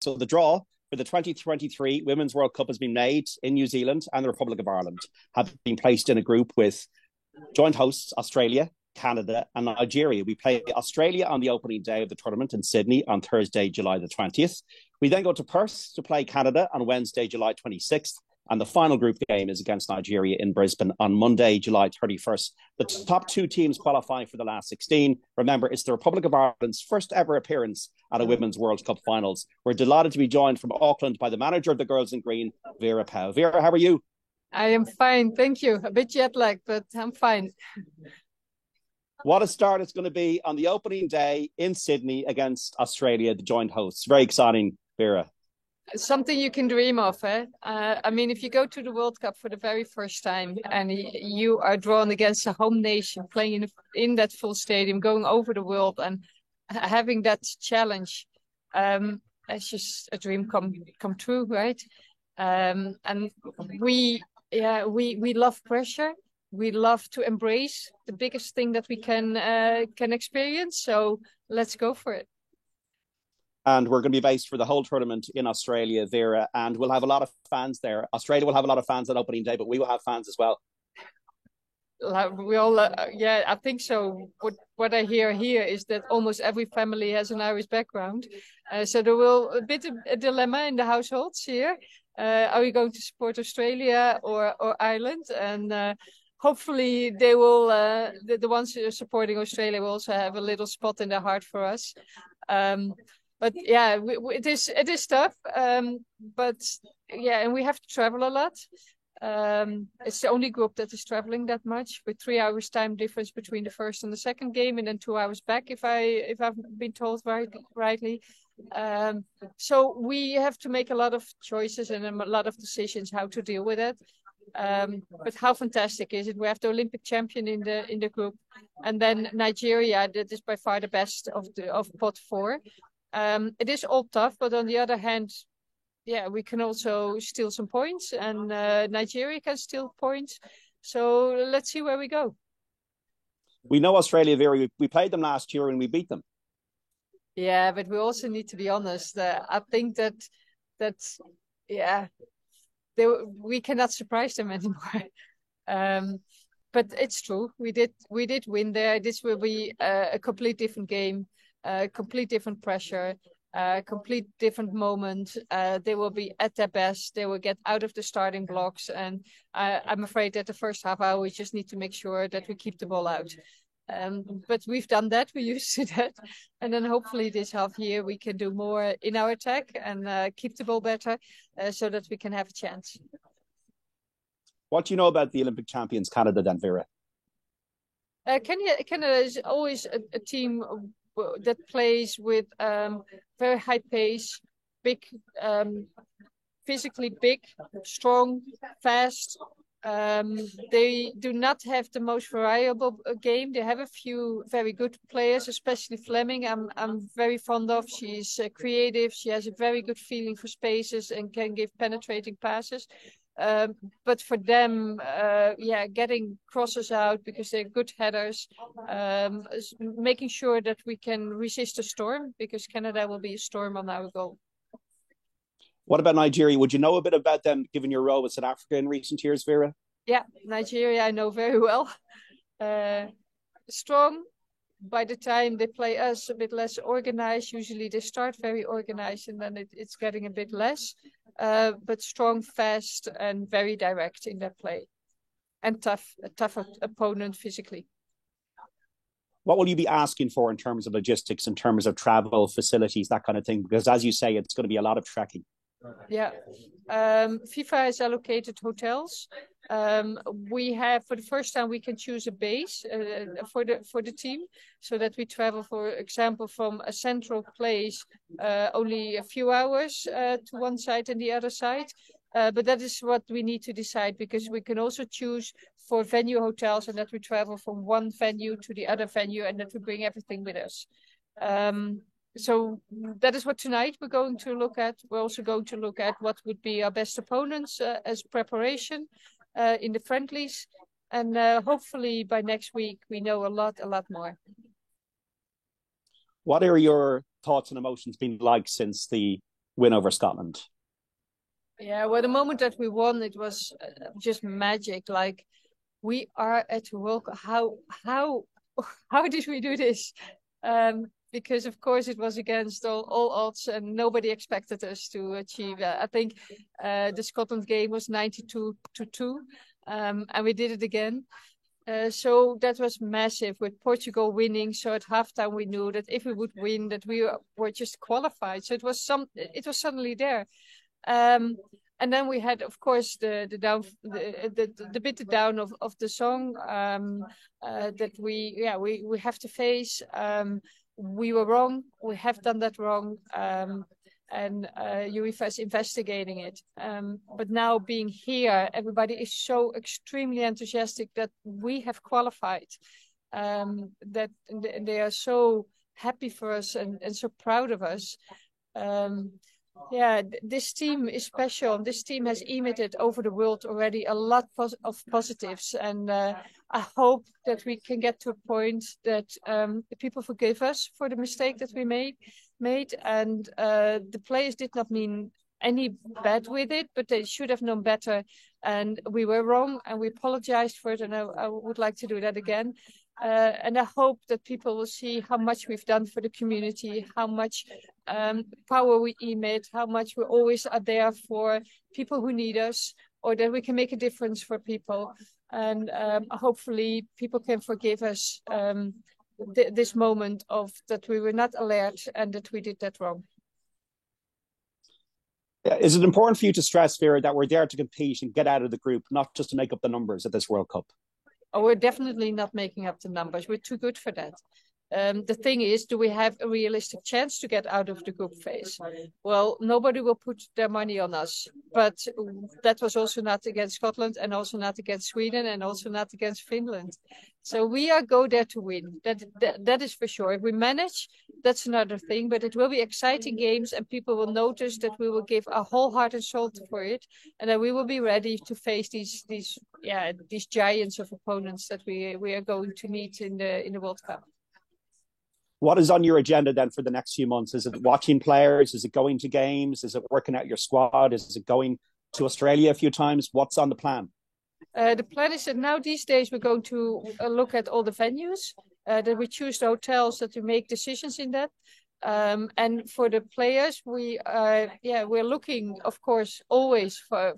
So the draw for the 2023 Women's World Cup has been made in New Zealand, and the Republic of Ireland have been placed in a group with joint hosts Australia, Canada, and Nigeria. We play Australia on the opening day of the tournament in Sydney on Thursday, July the 20th. We then go to Perth to play Canada on Wednesday, July 26th. And the final group game is against Nigeria in Brisbane on Monday, July 31st. The top two teams qualifying for the last 16. Remember, it's the Republic of Ireland's first ever appearance at a Women's World Cup finals. We're delighted to be joined from Auckland by the manager of the Girls in Green, Vera Pauw. Vera, how are you? I am fine, thank you. A bit jet lagged, but I'm fine. What a start it's going to be on the opening day in Sydney against Australia, the joint hosts. Very exciting, Vera. Something you can dream of, eh? I mean, if you go to the World Cup for the very first time and you are drawn against a home nation, playing in that full stadium, going over the world and having that challenge, it's just a dream come true, right? And we love pressure. We love to embrace the biggest thing that we can experience. So let's go for it. And we're going to be based for the whole tournament in Australia, Vera, and we'll have a lot of fans there. Australia will have a lot of fans on opening day, but we will have fans as well. We all, yeah, I think so. What I hear here is that almost every family has an Irish background. So there will a bit of a dilemma in the households here. Are we going to support Australia or Ireland? And hopefully they will, the ones who are supporting Australia will also have a little spot in their heart for us. But yeah, it is tough. But yeah, and we have to travel a lot. It's the only group that is traveling that much, with 3 hours time difference between the first and the second game, and then 2 hours back, if I've been told rightly. So we have to make a lot of choices and a lot of decisions how to deal with it. But how fantastic is it? We have the Olympic champion in the group, and then Nigeria, that is by far the best of pot four. It is all tough, but on the other hand, yeah, we can also steal some points, and Nigeria can steal points. So let's see where we go. We know Australia very. We played them last year and we beat them. Yeah, but we also need to be honest. I think that yeah, we cannot surprise them anymore. But it's true. We did win there. This will be a complete different game. Complete different pressure, complete different moment. They will be at their best. They will get out of the starting blocks, and I'm afraid that the first half hour we just need to make sure that we keep the ball out. But we've done that. We're used to that, and then hopefully this half year we can do more in our attack and keep the ball better, so that we can have a chance. What do you know about the Olympic champions, Canada, then, Vera? Canada is always a team that plays with very high pace, big, physically big, strong, fast. They do not have the most variable game. They have a few very good players, especially Fleming. I'm very fond of. She's creative. She has a very good feeling for spaces and can give penetrating passes. But for them, getting crosses out because they're good headers, making sure that we can resist a storm, because Canada will be a storm on our goal. What about Nigeria? Would you know a bit about them, given your role with South Africa in recent years, Vera? Yeah, Nigeria I know very well. Strong. By the time they play us, a bit less organized. Usually they start very organized and then it's getting a bit less. But strong, fast, and very direct in their play. And a tough opponent physically. What will you be asking for in terms of logistics, in terms of travel, facilities, that kind of thing? Because as you say, it's going to be a lot of trekking. Yeah. FIFA has allocated hotels. We have, for the first time, we can choose a base for the team, so that we travel, for example, from a central place only a few hours to one side and the other side. But that is what we need to decide, because we can also choose for venue hotels, and that we travel from one venue to the other venue, and that we bring everything with us. So that is what tonight we're going to look at. We're also going to look at what would be our best opponents as preparation in the friendlies. And hopefully by next week, we know a lot more. What are your thoughts and emotions been like since the win over Scotland? Yeah, well, the moment that we won, it was just magic. Like, we are at the World Cup. How did we do this? Because of course it was against all odds, and nobody expected us to achieve that. I think the Scotland game was 92-2, and we did it again. So that was massive with Portugal winning. So at halftime we knew that if we would win, that we were just qualified. So it was suddenly there. And then we had, of course, the bit down of the song that we have to face. We were wrong. We have done that wrong. And UEFA is investigating it. But now being here, everybody is so extremely enthusiastic that we have qualified. That they are so happy for us and so proud of us. Yeah, this team is special. This team has emitted over the world already a lot of positives, and I hope that we can get to a point that people forgive us for the mistake that we made, and the players did not mean any bad with it, but they should have known better, and we were wrong, and we apologized for it, and I would like to do that again. And I hope that people will see how much we've done for the community, how much power we emit, how much we always are there for people who need us, or that we can make a difference for people. And hopefully people can forgive us this moment of that we were not alert and that we did that wrong. Is it important for you to stress, Vera, that we're there to compete and get out of the group, not just to make up the numbers at this World Cup? Oh, we're definitely not making up the numbers. We're too good for that. The thing is, do we have a realistic chance to get out of the group phase? Well, nobody will put their money on us. But that was also not against Scotland, and also not against Sweden, and also not against Finland. So we are go there to win. That is for sure. If we manage, that's another thing. But it will be exciting games, and people will notice that we will give our whole heart and soul for it, and that we will be ready to face these giants of opponents that we are going to meet in the World Cup. What is on your agenda then for the next few months? Is it watching players? Is it going to games? Is it working out your squad? Is it going to Australia a few times? What's on the plan? The plan is that now these days we're going to look at all the venues, that we choose the hotels, that we make decisions in that. And for the players, we're looking, of course, always for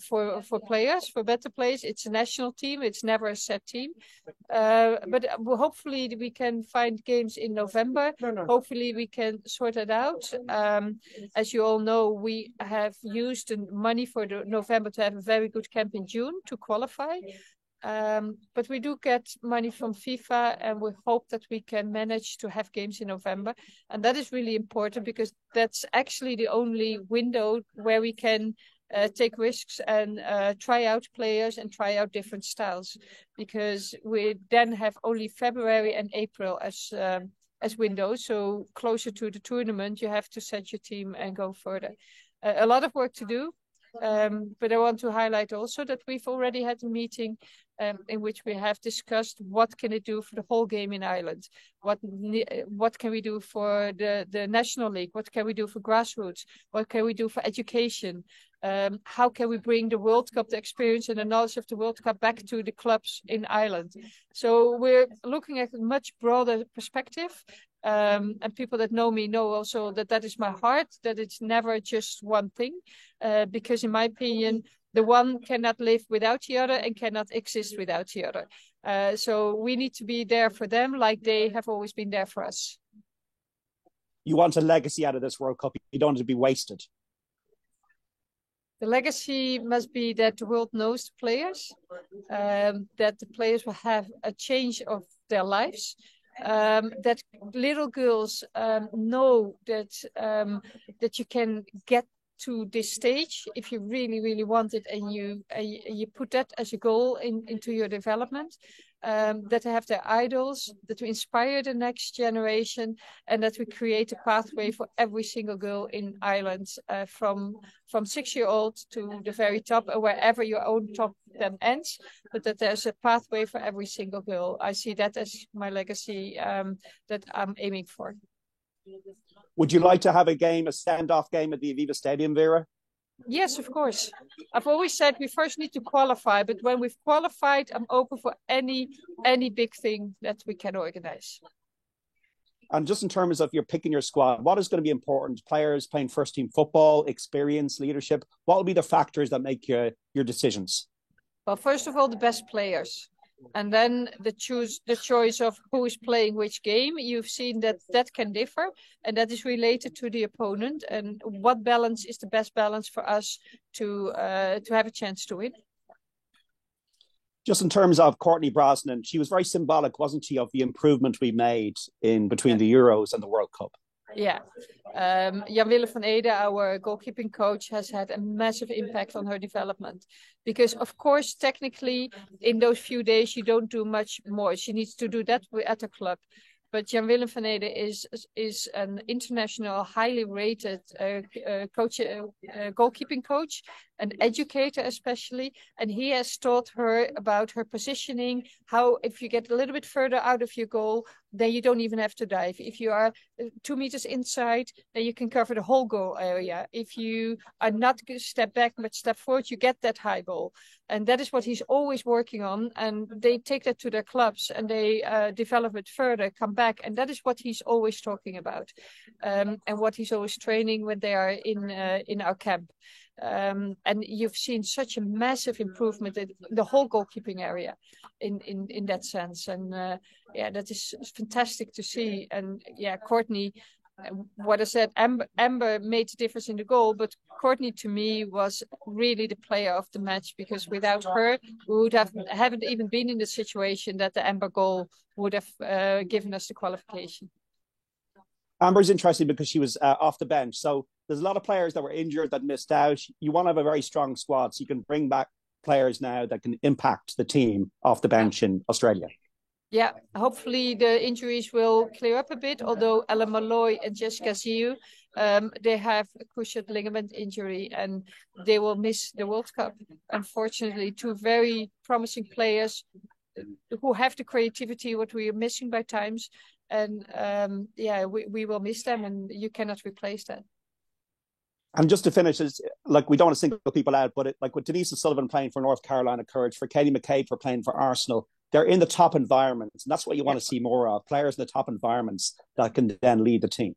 players, for better players. It's a national team. It's never a set team. But hopefully we can find games in November. Hopefully we can sort it out. As you all know, we have used the money for the November to have a very good camp in June to qualify. But we do get money from FIFA, and we hope that we can manage to have games in November. And that is really important, because that's actually the only window where we can take risks and try out players and try out different styles, because we then have only February and April as windows. So closer to the tournament, you have to set your team and go further. A lot of work to do. But I want to highlight also that we've already had a meeting in which we have discussed what can it do for the whole game in Ireland, what can we do for the National League, what can we do for grassroots, what can we do for education, how can we bring the World Cup, the experience and the knowledge of the World Cup back to the clubs in Ireland. So we're looking at a much broader perspective. And people that know me know also that is my heart, that it's never just one thing, because in my opinion, the one cannot live without the other and cannot exist without the other. So we need to be there for them like they have always been there for us. You want a legacy out of this World Cup. You don't want it to be wasted. The legacy must be that the world knows the players, that the players will have a change of their lives. That little girls know that you can get to this stage if you really want it, and you put that as a goal into your development. That they have their idols, that we inspire the next generation, and that we create a pathway for every single girl in Ireland, from 6-year-old to the very top, or wherever your own top then ends, but that there's a pathway for every single girl. I see that as my legacy that I'm aiming for. Would you like to have a standoff game at the Aviva Stadium, Vera? Yes, of course. I've always said we first need to qualify, but when we've qualified, I'm open for any big thing that we can organize. And just in terms of you're picking your squad, what is going to be important? Players playing first team football, experience, leadership. What will be the factors that make your decisions? Well, first of all, the best players. And then the choice of who is playing which game. You've seen that can differ, and that is related to the opponent and what balance is the best balance for us to have a chance to win. Just in terms of Courtney Brosnan, she was very symbolic, wasn't she, of the improvement we made in between the Euros and the World Cup? Yeah. Jan-Willem van Ede, our goalkeeping coach, has had a massive impact on her development. Because, of course, technically, in those few days, you don't do much more. She needs to do that at the club. But Jan-Willem van Ede is an international, highly rated goalkeeping coach, an educator especially, and he has taught her about her positioning, how if you get a little bit further out of your goal, then you don't even have to dive. If you are 2 meters inside, then you can cover the whole goal area. If you are not step back but step forward, you get that high goal. And that is what he's always working on. And they take that to their clubs and they develop it further, come back. And that is what he's always talking about. And what he's always training when they are in our camp. And you've seen such a massive improvement in the whole goalkeeping area in that sense. And yeah, that is fantastic to see. And yeah, Courtney, what I said, Amber made a difference in the goal, but Courtney to me was really the player of the match, because without her, we would haven't even been in the situation that the Amber goal would have given us the qualification. Amber's interesting because she was off the bench. So there's a lot of players that were injured that missed out. You want to have a very strong squad so you can bring back players now that can impact the team off the bench in Australia. Yeah, hopefully the injuries will clear up a bit, although Ellen Malloy and Jessica Ziu, they have a cruciate ligament injury and they will miss the World Cup. Unfortunately, two very promising players who have the creativity, what we are missing by times. And yeah, we will miss them and you cannot replace that. And just to finish, is like we don't want to single people out, but like with Denise O'Sullivan playing for North Carolina Courage, for Katie McCabe for playing for Arsenal, they're in the top environments. And that's what you want to see more of, players in the top environments that can then lead the team.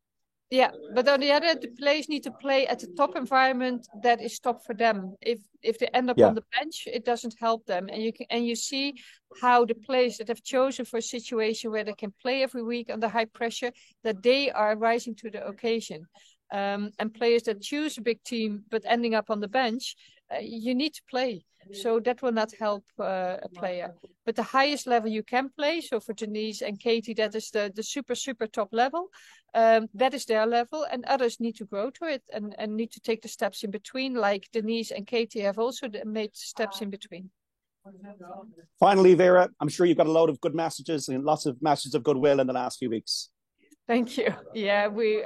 Yeah, but on the other hand, the players need to play at the top environment that is top for them. If they end up on the bench, it doesn't help them. And you see how the players that have chosen for a situation where they can play every week under high pressure, that they are rising to the occasion. And players that choose a big team but ending up on the bench, you need to play. So that will not help a player. But the highest level you can play, so for Denise and Katie, that is the super top level. That is their level, and others need to grow to it and need to take the steps in between, like Denise and Katie have also made steps in between. Finally, Vera, I'm sure you've got a load of good messages and lots of messages of goodwill in the last few weeks. Thank you. Yeah, we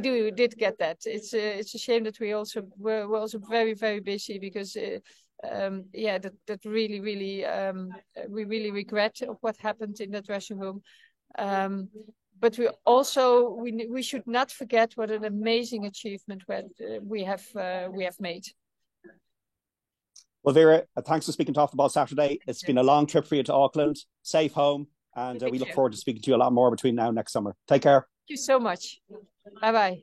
did get that. It's a shame that we're also very busy because yeah, that really we really regret of what happened in the dressing room. But we should not forget what an amazing achievement we have made. Well, Vera, thanks for speaking to Off the Ball Saturday. It's been a long trip for you to Auckland. Safe home. And we look forward to speaking to you a lot more between now and next summer. Take care. Thank you so much. Bye-bye.